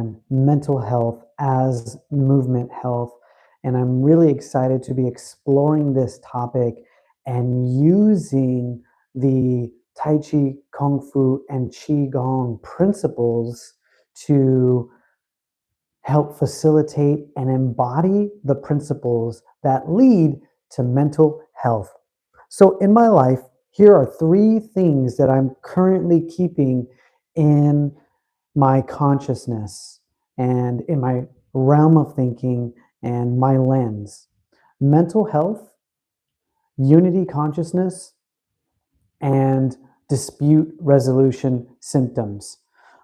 on mental health as movement health. And I'm really excited to be exploring this topic and using the Tai Chi, Kung Fu, and Qigong principles to help facilitate and embody the principles that lead to mental health. So, in my life, here are three things that I'm currently keeping in my consciousness and in my realm of thinking and my lens: mental health, unity consciousness, and dispute resolution symptoms.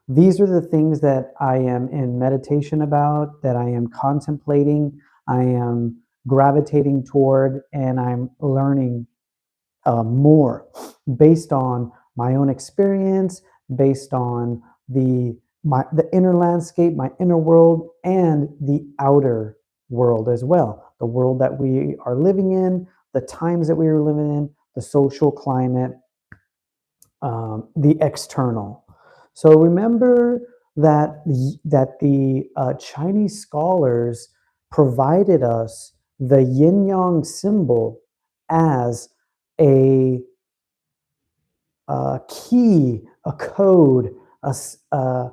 These are the things that I am in meditation about, that I am contemplating, I am gravitating toward, and I'm learning more based on my own experience, based on the inner landscape, my inner world, and the outer world as well. The world that we are living in, the times that we are living in, the social climate, the external. So remember that the Chinese scholars provided us the yin yang symbol as a key, a code, a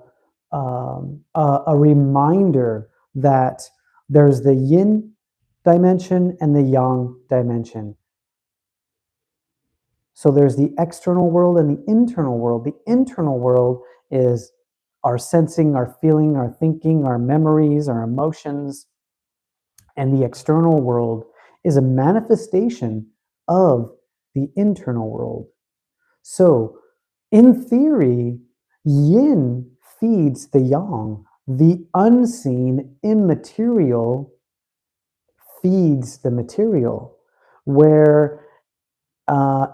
reminder that there's the yin dimension and the yang dimension. So there's the external world and the internal world. The internal world is our sensing, our feeling, our thinking, our memories, our emotions. And the external world is a manifestation of the internal world. So, in theory, yin feeds the yang. The unseen, immaterial feeds the material, where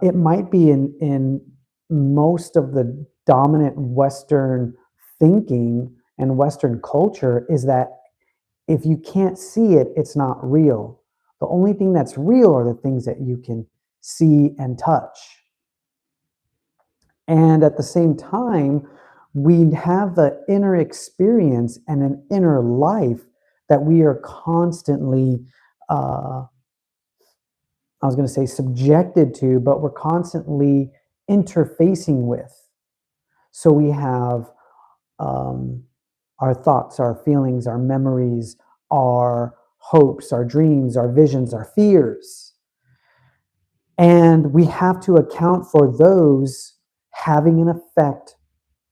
it might be in most of the dominant Western thinking and Western culture is that if you can't see it, it's not real. The only thing that's real are the things that you can see and touch. And at the same time, we have the inner experience and an inner life that we are constantly, I was going to say subjected to, but we're constantly interfacing with. So we have our thoughts, our feelings, our memories, our hopes, our dreams, our visions, our fears. And we have to account for those having an effect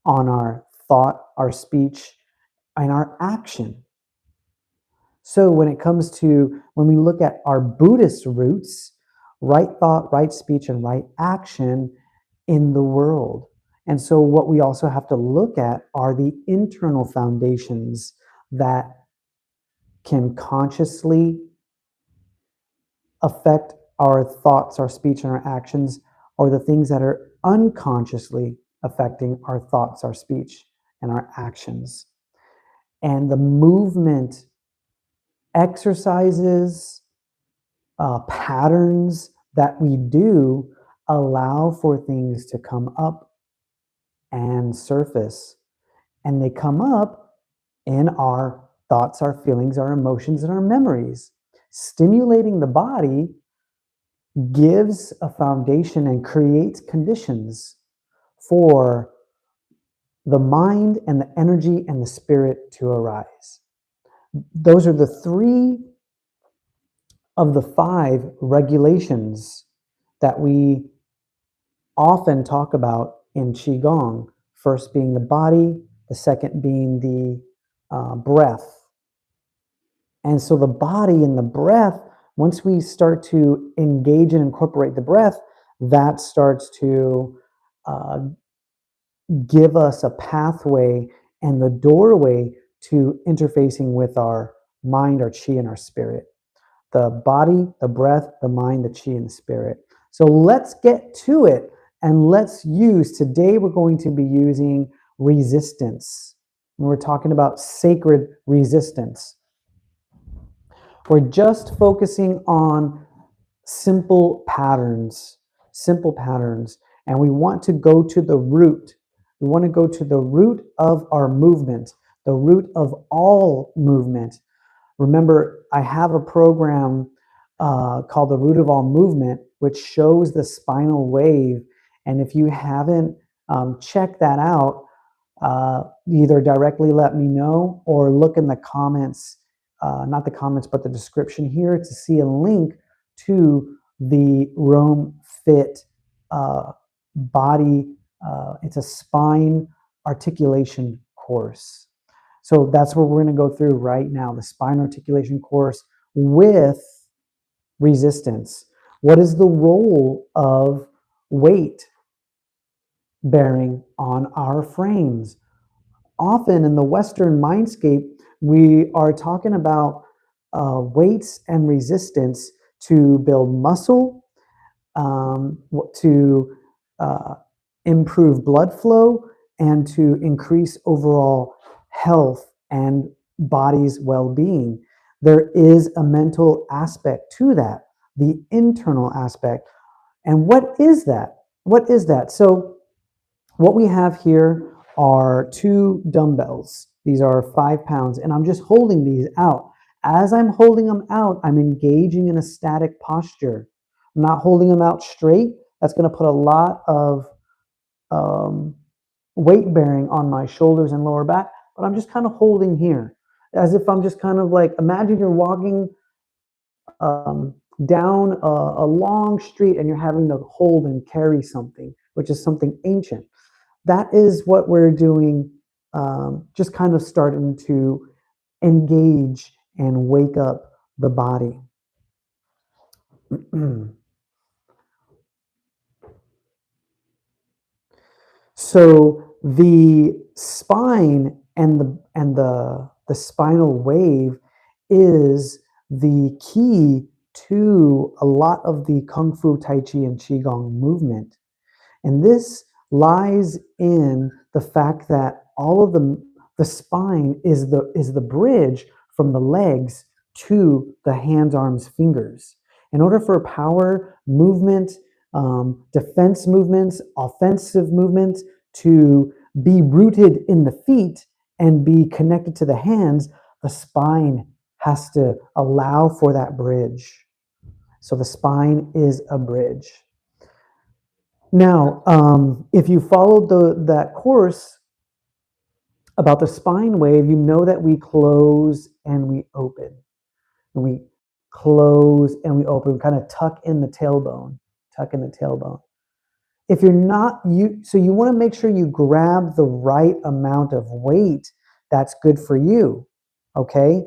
on our thought, our speech, and our action. So when it comes to, when we look at our Buddhist roots, right thought, right speech, and right action in the world. And so what we also have to look at are the internal foundations that can consciously affect our thoughts, our speech, and our actions, or the things that are unconsciously affecting our thoughts, our speech, and our actions. And the movement exercises, patterns that we do allow for things to come up and surface. And they come up in our thoughts, our feelings, our emotions, and our memories. Stimulating the body gives a foundation and creates conditions for the mind and the energy and the spirit to arise. Those are the three of the 5 regulations that we often talk about in Qigong. First being the body, the second being the breath. And so the body and the breath, once we start to engage and incorporate the breath, that starts to give us a pathway and the doorway to interfacing with our mind, our chi, and our spirit. The body, the breath, the mind, the chi, and the spirit. So let's get to it, and let's use, today we're going to be using resistance. And we're talking about sacred resistance. We're just focusing on simple patterns, and we want to go to the root. We want to go to the root of our movement, the root of all movement. Remember, I have a program called The Root of All Movement, which shows the spinal wave. And if you haven't checked that out, either directly let me know or look in the comments, not the comments, but the description here to see a link to the Rome Fit body. It's a spine articulation course. So that's what we're going to go through right now, the spine articulation course with resistance. What is the role of weight bearing on our frames? Often in the Western mindscape, we are talking about weights and resistance to build muscle, to improve blood flow, and to increase overall health and body's well-being. There is a mental aspect to that, the internal aspect. And what is that? What is that? So what we have here are 2 dumbbells. These are 5 pounds, and I'm just holding these out. As I'm holding them out, I'm engaging in a static posture. I'm not holding them out straight. That's going to put a lot of weight bearing on my shoulders and lower back, but I'm just kind of holding here as if I'm just kind of like, imagine you're walking down a long street and you're having to hold and carry something, which is something ancient. That is what we're doing, just kind of starting to engage and wake up the body. So the spine and the spinal wave is the key to a lot of the Kung Fu, Tai Chi, and Qigong movement. And this lies in the fact that all of the spine is the bridge from the legs to the hands, arms, fingers. In order for power movement, defense movements, offensive movements to be rooted in the feet and be connected to the hands, the spine has to allow for that bridge. So the spine is a bridge. Now, if you followed that course about the spine wave, you know that we close and we open. And we close and we open, kind of tuck in the tailbone, tuck in the tailbone. If you're not, so you want to make sure you grab the right amount of weight that's good for you, okay?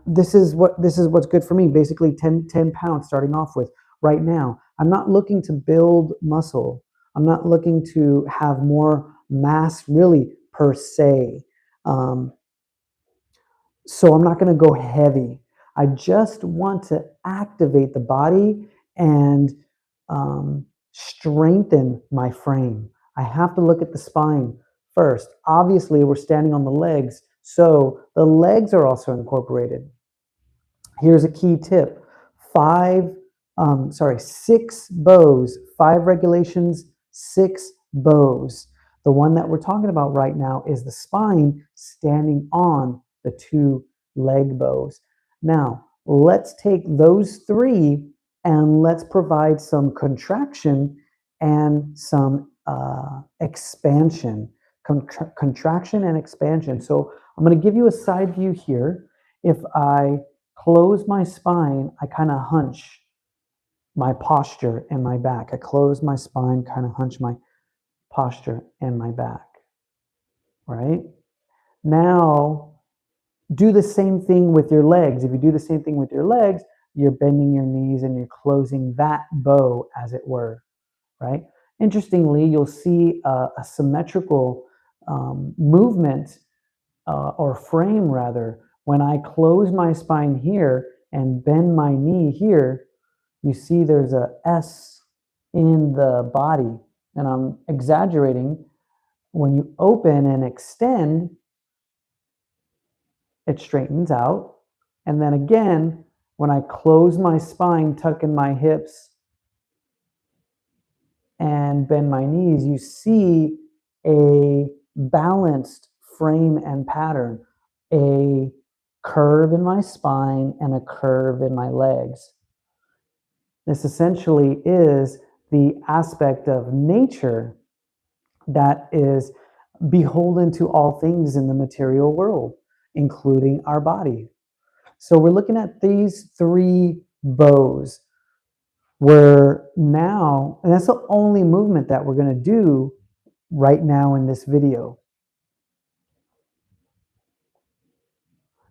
This is what's good for me, basically 10 pounds starting off with right now. I'm not looking to build muscle. I'm not looking to have more mass really per se. So I'm not going to go heavy. I just want to activate the body and strengthen my frame. I have to look at the spine first. Obviously, we're standing on the legs, so the legs are also incorporated. Here's a key tip: 6 bows, 5 regulations, 6 bows. The one that we're talking about right now is the spine standing on the 2 leg bows. Now, let's take those 3 and let's provide some contraction and some expansion. Contraction and expansion. So I'm going to give you a side view here. If I close my spine, I kind of hunch my posture and my back. I close my spine, kind of hunch my posture and my back, right? Now, do the same thing with your legs. If you do the same thing with your legs, you're bending your knees and you're closing that bow, as it were, right? Interestingly, you'll see a symmetrical movement or frame rather. When I close my spine here and bend my knee here, you see there's a S in the body. And I'm exaggerating. When you open and extend, it straightens out. And then again, when I close my spine, tuck in my hips, and bend my knees, you see a balanced frame and pattern, a curve in my spine and a curve in my legs. This essentially is the aspect of nature that is beholden to all things in the material world, including our body. So we're looking at these three bows. We're now, and that's the only movement that we're going to do right now in this video.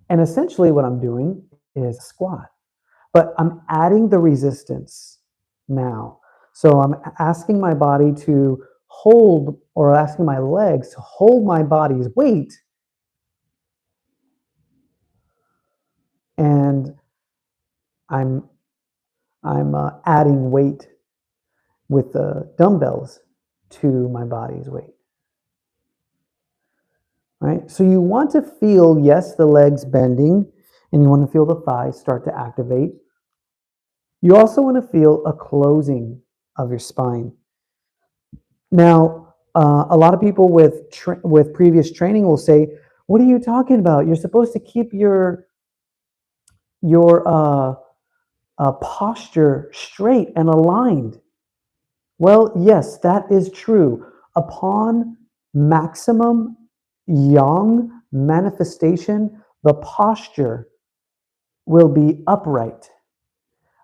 And essentially what I'm doing is squat, but I'm adding the resistance now. So I'm asking my body to hold, or asking my legs to hold my body's weight, and I'm adding weight with the dumbbells to my body's weight. Right? So you want to feel, yes, the legs bending, and you want to feel the thighs start to activate. You also want to feel a closing of your spine. Now, a lot of people with previous training will say, "What are you talking about? You're supposed to keep your posture straight and aligned." Well, yes, that is true. Upon maximum yang manifestation, the posture will be upright.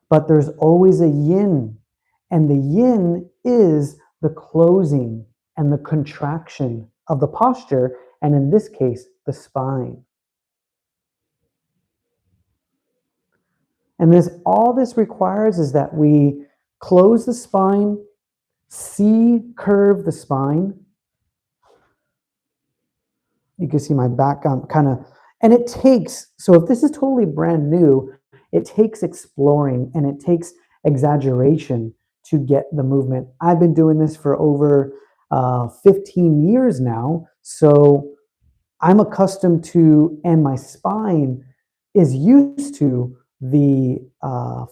But there's always a yin, and the yin is the closing and the contraction of the posture, and in this case, the spine. And all this requires is that we close the spine, curve the spine. You can see my back kind of, and it takes, so if this is totally brand new, it takes exploring and it takes exaggeration to get the movement. I've been doing this for over 15 years now, so I'm accustomed to, and my spine is used to the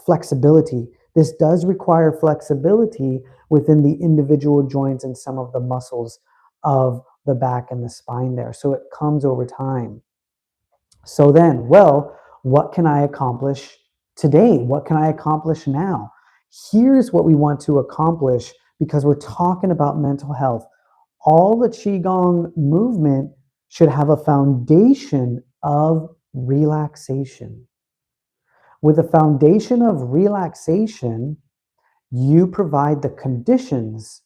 flexibility. This does require flexibility within the individual joints and some of the muscles of the back and the spine there. So it comes over time. So then, well, what can I accomplish today? What can I accomplish now? Here's what we want to accomplish, because we're talking about mental health. All the Qigong movement should have a foundation of relaxation. With a foundation of relaxation, you provide the conditions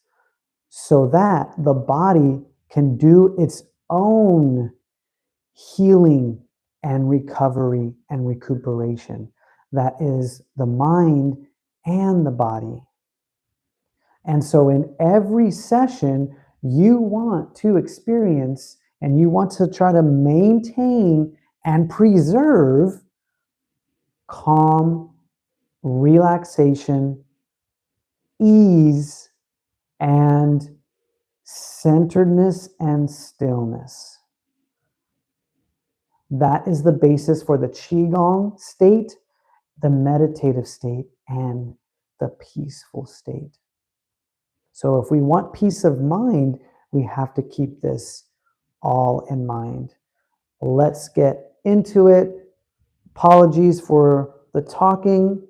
so that the body can do its own healing and recovery and recuperation. That is the mind and the body. And so in every session, you want to experience and you want to try to maintain and preserve calm, relaxation, ease, and centeredness and stillness. That is the basis for the Qigong state, the meditative state, and the peaceful state. So if we want peace of mind, we have to keep this all in mind. Let's get into it. Apologies for the talking.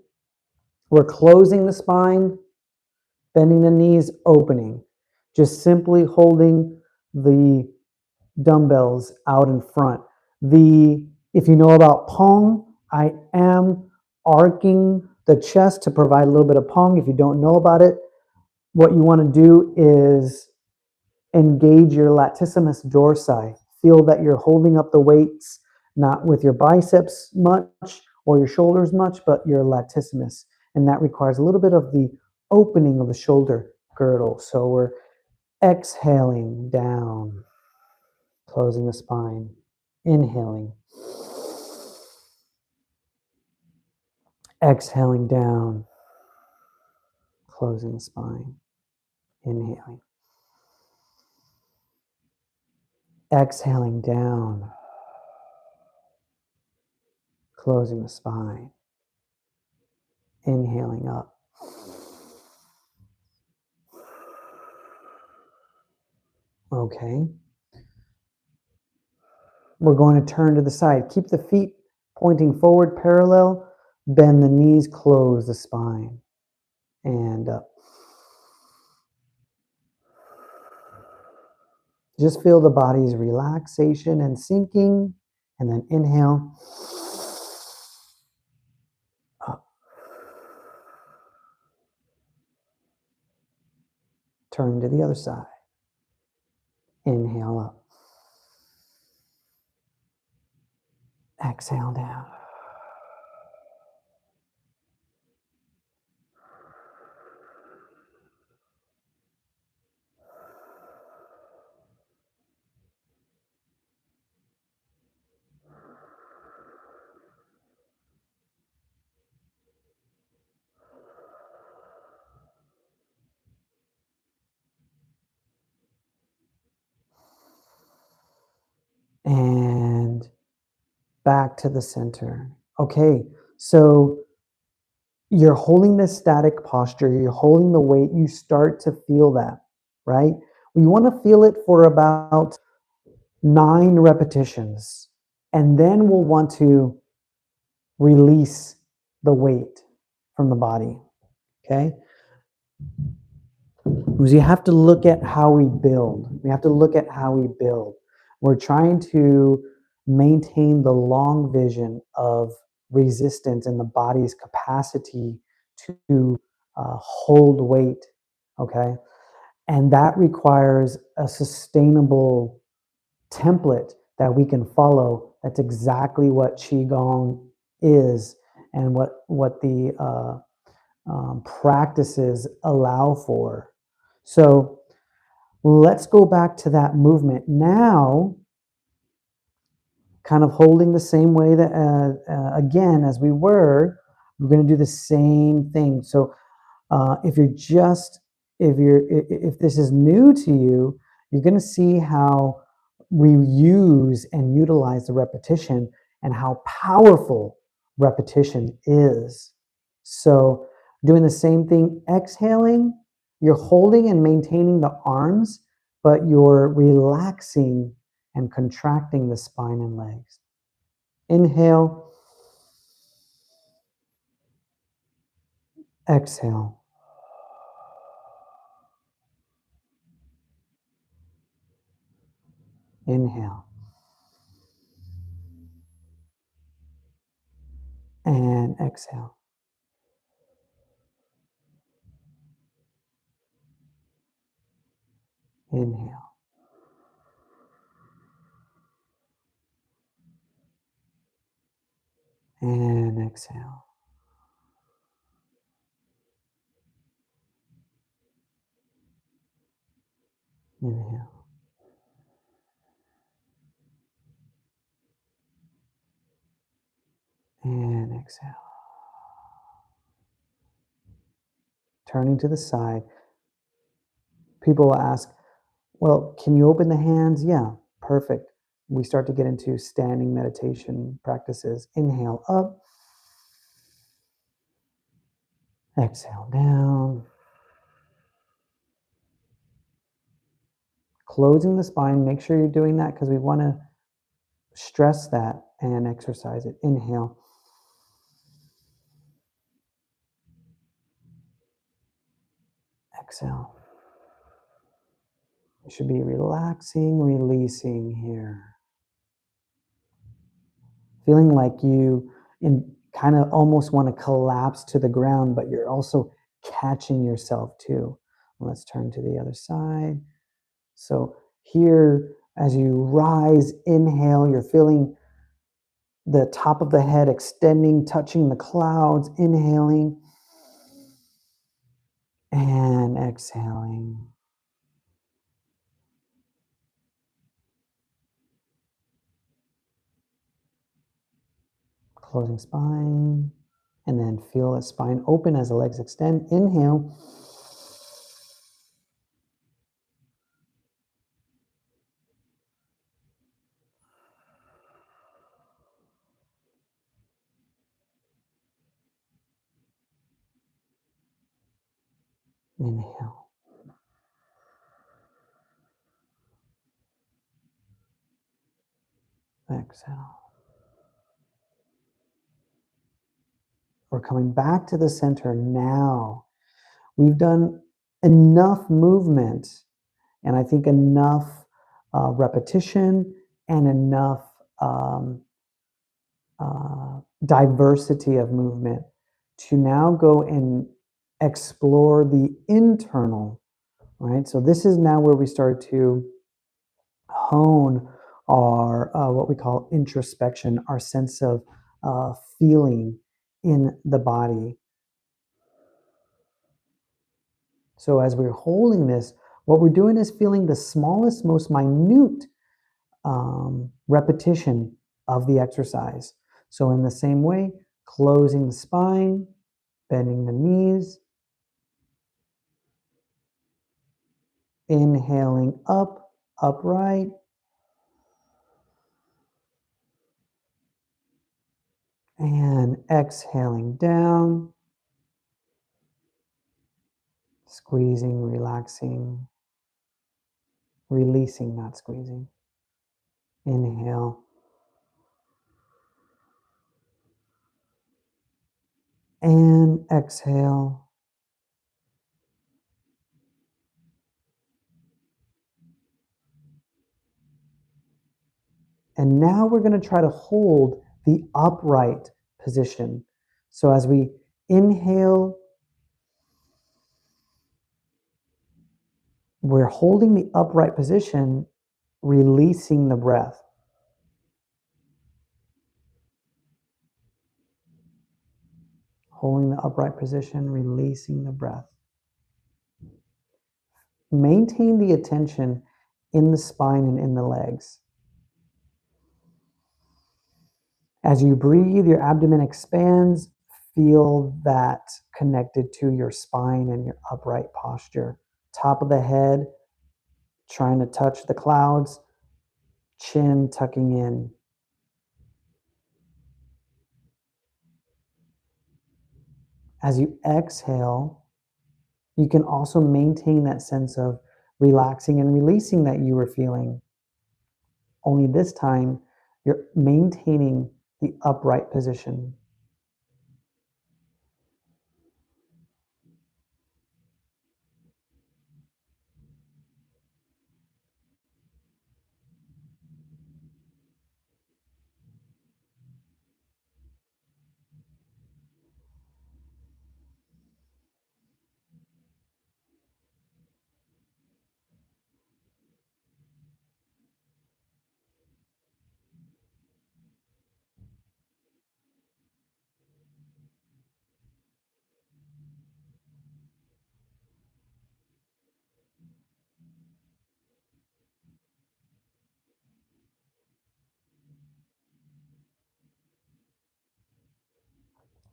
We're closing the spine, bending the knees, opening. Just simply holding the dumbbells out in front. If you know about Pong, I am arcing the chest to provide a little bit of Pong. If you don't know about it, what you want to do is engage your latissimus dorsi. Feel that you're holding up the weights, not with your biceps much or your shoulders much, but your latissimus. And that requires a little bit of the opening of the shoulder girdle. So we're exhaling down, closing the spine, inhaling, exhaling down, closing the spine, inhaling, exhaling down, closing the spine, inhaling up. Okay. We're going to turn to the side. Keep the feet pointing forward parallel. Bend the knees, close the spine. And up. Just feel the body's relaxation and sinking. And then inhale. Up. Turn to the other side. Inhale up. Exhale down. And back to the center. Okay, so you're holding this static posture, you're holding the weight, you start to feel that, right? We want to feel it for about 9 repetitions, and then we'll want to release the weight from the body, okay? Because you have to look at how we build. We have to look at how we build. We're trying to maintain the long vision of resistance and the body's capacity to hold weight, okay? And that requires a sustainable template that we can follow. That's exactly what Qigong is and what the practices allow for. So let's go back to that movement now, kind of holding the same way that again as we were. We're going to do the same thing. So if you're just if this is new to you, you're going to see how we use and utilize the repetition and how powerful repetition is. So doing the same thing, exhaling, you're holding and maintaining the arms, but you're relaxing and contracting the spine and legs. Inhale, exhale. Inhale. And exhale. Inhale. And exhale. Inhale. And exhale. Turning to the side. People will ask, well, can you open the hands? Yeah, perfect. We start to get into standing meditation practices. Inhale up. Exhale down. Closing the spine. Make sure you're doing that because we want to stress that and exercise it. Inhale. Exhale. You should be relaxing, releasing here. Feeling like you kind of almost want to collapse to the ground, but you're also catching yourself too. Let's turn to the other side. So here, as you rise, inhale, you're feeling the top of the head extending, touching the clouds, inhaling and exhaling. Closing spine, and then feel the spine open as the legs extend. Inhale. Inhale. Exhale. We're coming back to the center now. We've done enough movement, and I think enough repetition and enough diversity of movement to now go and explore the internal, right? So this is now where we start to hone our what we call introspection, our sense of feeling in the body. So as we're holding this, what we're doing is feeling the smallest, most minute repetition of the exercise. So in the same way, closing the spine, bending the knees, inhaling up, upright, and exhaling down, squeezing, relaxing, releasing, not squeezing. Inhale. And exhale. And now we're going to try to hold the upright position. So as we inhale, we're holding the upright position, releasing the breath. Holding the upright position, releasing the breath. Maintain the attention in the spine and in the legs. As you breathe, your abdomen expands. Feel that connected to your spine and your upright posture. Top of the head, trying to touch the clouds. Chin tucking in. As you exhale, you can also maintain that sense of relaxing and releasing that you were feeling. Only this time, you're maintaining the upright position.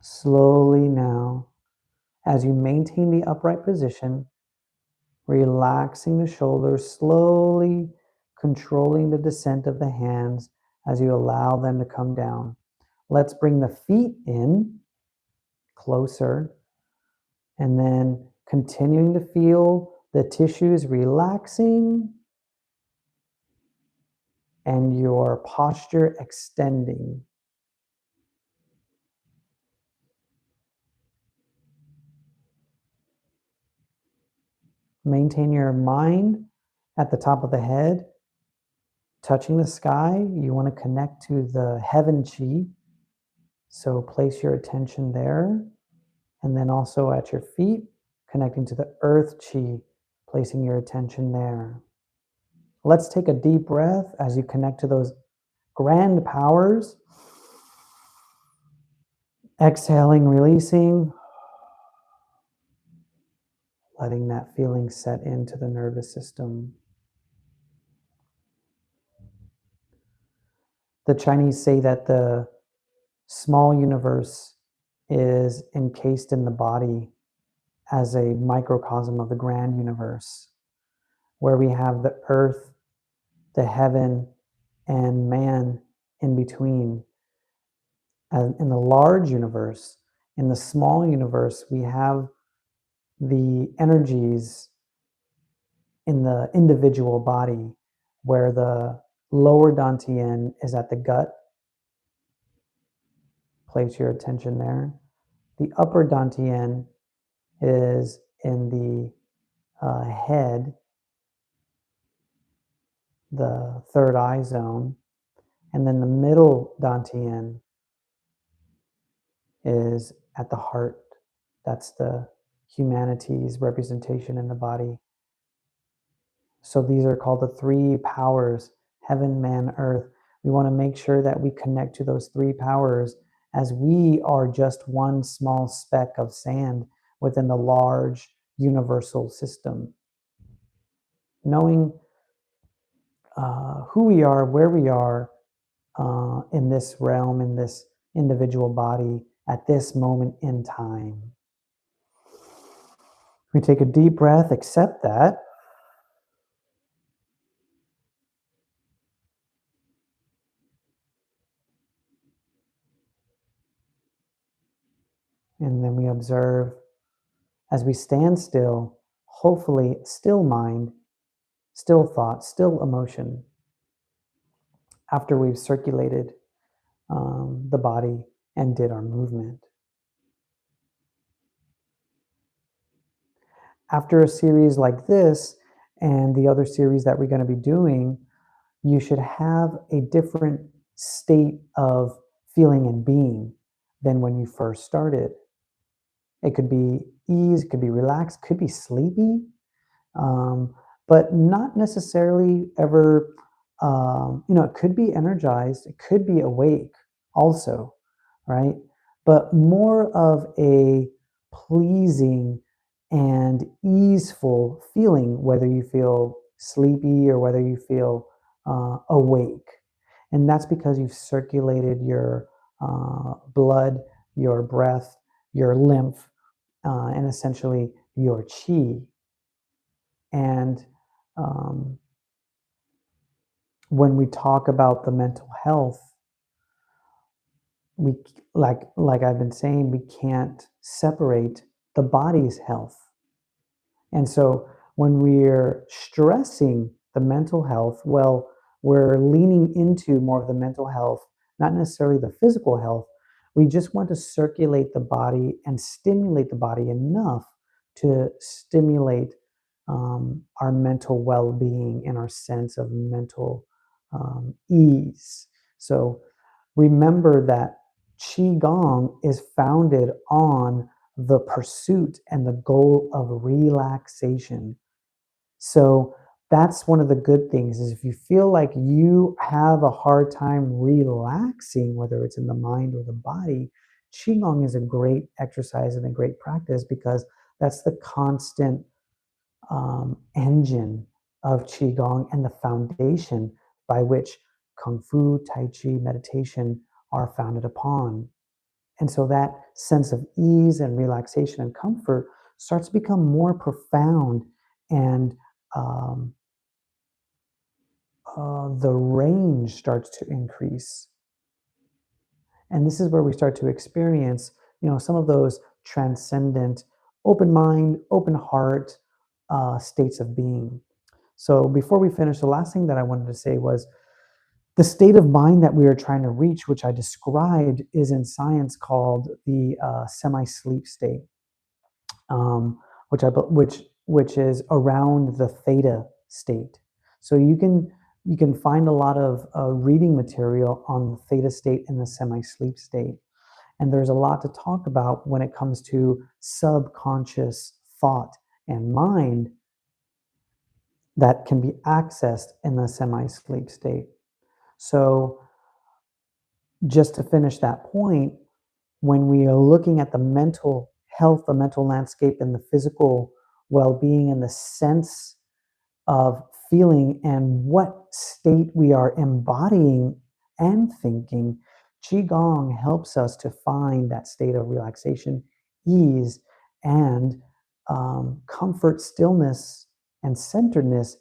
Slowly now, as you maintain the upright position, relaxing the shoulders, slowly controlling the descent of the hands as you allow them to come down. Let's bring the feet in closer, and then continuing to feel the tissues relaxing and your posture extending. Maintain your mind at the top of the head, touching the sky. You want to connect to the heaven chi. So place your attention there. And then also at your feet, connecting to the earth chi, placing your attention there. Let's take a deep breath as you connect to those grand powers. Exhaling, releasing, letting that feeling set into the nervous system. The Chinese say that the small universe is encased in the body as a microcosm of the grand universe, where we have the earth, the heaven, and man in between. In the large universe, in the small universe, we have the energies in the individual body, where the Lower dantian is at the gut. Place your attention there. The upper dantian is in the head, the third eye zone. And then the middle dantian is at the heart. That's the humanity's representation in the body. So these are called the three powers: heaven, man, earth. We want to make sure that we connect to those three powers, as we are just one small speck of sand within the large universal system. Knowing who we are, where we are in this realm, in this individual body at this moment in time. We take a deep breath, accept that. And then we observe as we stand still, hopefully still mind, still thought, still emotion, after we've circulated the body and did our movement. After a series like this and the other series that we're going to be doing, you should have a different state of feeling and being than when you first started. It could be ease, it could be relaxed, could be sleepy, but not necessarily ever, it could be energized, it could be awake also, right? But more of a pleasing and easeful feeling, whether you feel sleepy or whether you feel awake. And that's because you've circulated your blood, your breath, your lymph, and essentially your chi. And um, when we talk about the mental health, we like I've been saying, we can't separate the body's health. And so when we're stressing the mental health, well, we're leaning into more of the mental health, not necessarily the physical health. We just want to circulate the body and stimulate the body enough to stimulate our mental well-being and our sense of mental ease. So remember that Qigong is founded on the pursuit and the goal of relaxation. So that's one of the good things, is if you feel like you have a hard time relaxing, whether it's in the mind or the body, Qigong is a great exercise and a great practice, because that's the constant engine of Qigong and the foundation by which Kung Fu, Tai Chi, meditation are founded upon. And so that sense of ease and relaxation and comfort starts to become more profound, and the range starts to increase. And this is where we start to experience, some of those transcendent, open mind, open heart states of being. So before we finish, the last thing that I wanted to say was the state of mind that we are trying to reach, which I described, is in science called the semi-sleep state, um, which is around the theta state. So you can find a lot of reading material on the theta state and the semi-sleep state, and there's a lot to talk about when it comes to subconscious thought and mind that can be accessed in the semi-sleep state. So just to finish that point, when we are looking at the mental health, the mental landscape, and the physical well-being, and the sense of feeling and what state we are embodying and thinking, Qigong helps us to find that state of relaxation, ease, and comfort, stillness, and centeredness,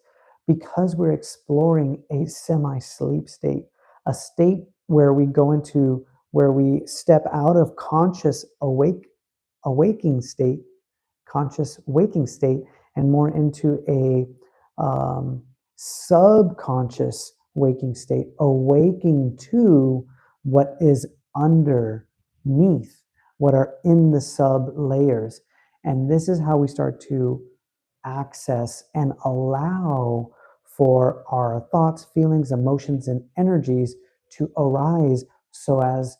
because we're exploring a semi-sleep state, a state where we go into, where we step out of awaking state, conscious waking state, and more into a subconscious waking state, awaking to what is underneath, what are in the sub layers. And this is how we start to access and allow for our thoughts, feelings, emotions, and energies to arise so as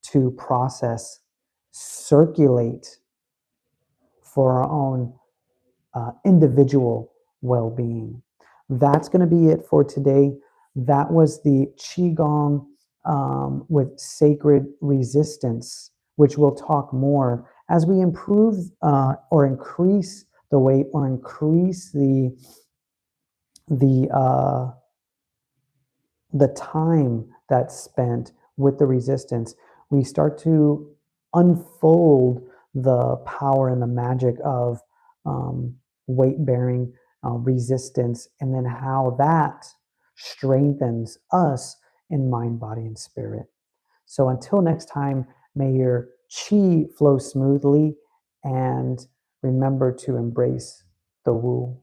to process, circulate for our own individual well being. That's going to be it for today. That was the Qigong with sacred resistance, which we'll talk more as we improve or increase the weight or increase the the time that's spent with the resistance. We start to unfold the power and the magic of um, weight bearing, resistance, and then how that strengthens us in mind, body, and spirit. So until next time, may your chi flow smoothly and remember to embrace the woo.